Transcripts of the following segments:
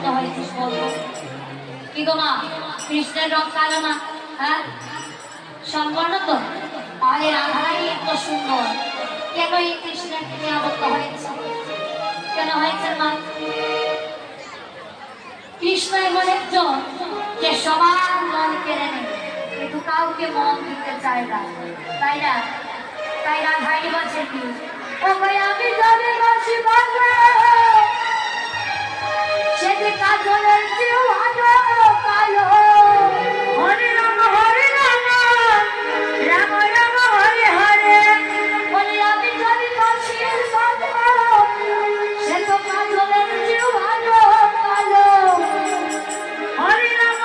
ভক্ত হয়েছিস বলতো? কি গো মা, কৃষ্ণের রং কালো না? হ্যাঁ, সম্পূর্ণ তো। আরে রাধারাই এত সুন্দর, কেন এই কৃষ্ণের তিনি আবদ্ধ হয়েছে? কেন হয়েছে মা? কৃষ্ণ এমন একজন যে সবার মন কেড়ে নেবে, কিন্তু কাউকে মন দিতে চায় না, তাই না? তাই রাধাই বলছে কি, ও ভাই আমি যাবে বাসি বাজে, সেটি কাজলের চেয়েও আলো কালো। হরে রাম রাম রাম হরে হরে, বলে আমি যাবে বাসি বাজে, সে তো কাজলের চেয়েও আলো কালো। হরে রাম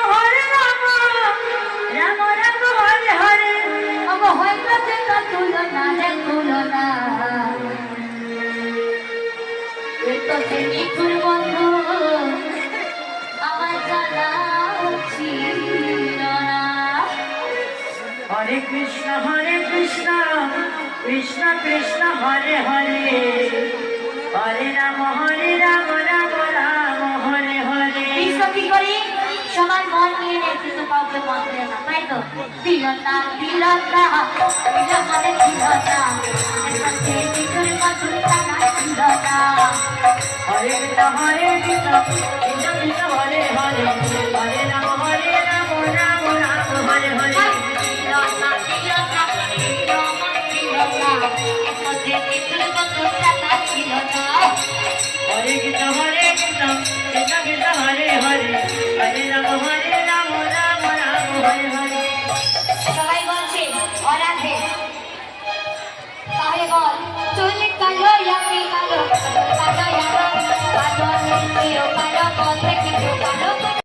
রাম রাম হরে হরে, अब হয়তো যেটা তুলনা রে তুলনা, এ তো সে নিঠুর বন্ধু আমার জানা ছিল না। হরে কৃষ্ণ কৃষ্ণ কৃষ্ণ হরে হরে, হরে রাম রাম রাম হরে হরে। কৃষ্ণ কি করি সবার মন নিয়ে নেয়, কিন্তু কাউকে মন দেয় না, তাই তো? দিল না দিল না দিল মানে দিল না, নিঠুর মধুর জানা ছিল না। হরে কৃষ্ণ কৃষ্ণ কৃষ্ণ হরে হরে, হরে রাম রাম রাম হরে হরে। দিল না দিল না দিল মানে দিল না, নিঠুর মধুর জানা ছিল না। হরে কৃষ্ণ কৃষ্ণ কৃষ্ণ হরে হরে, হরে রাম রাম রাম হরে হরে। সবাই বলছে অরাধে, তাহলে বল চলে কালো আমি কালো, কালো কালো কালো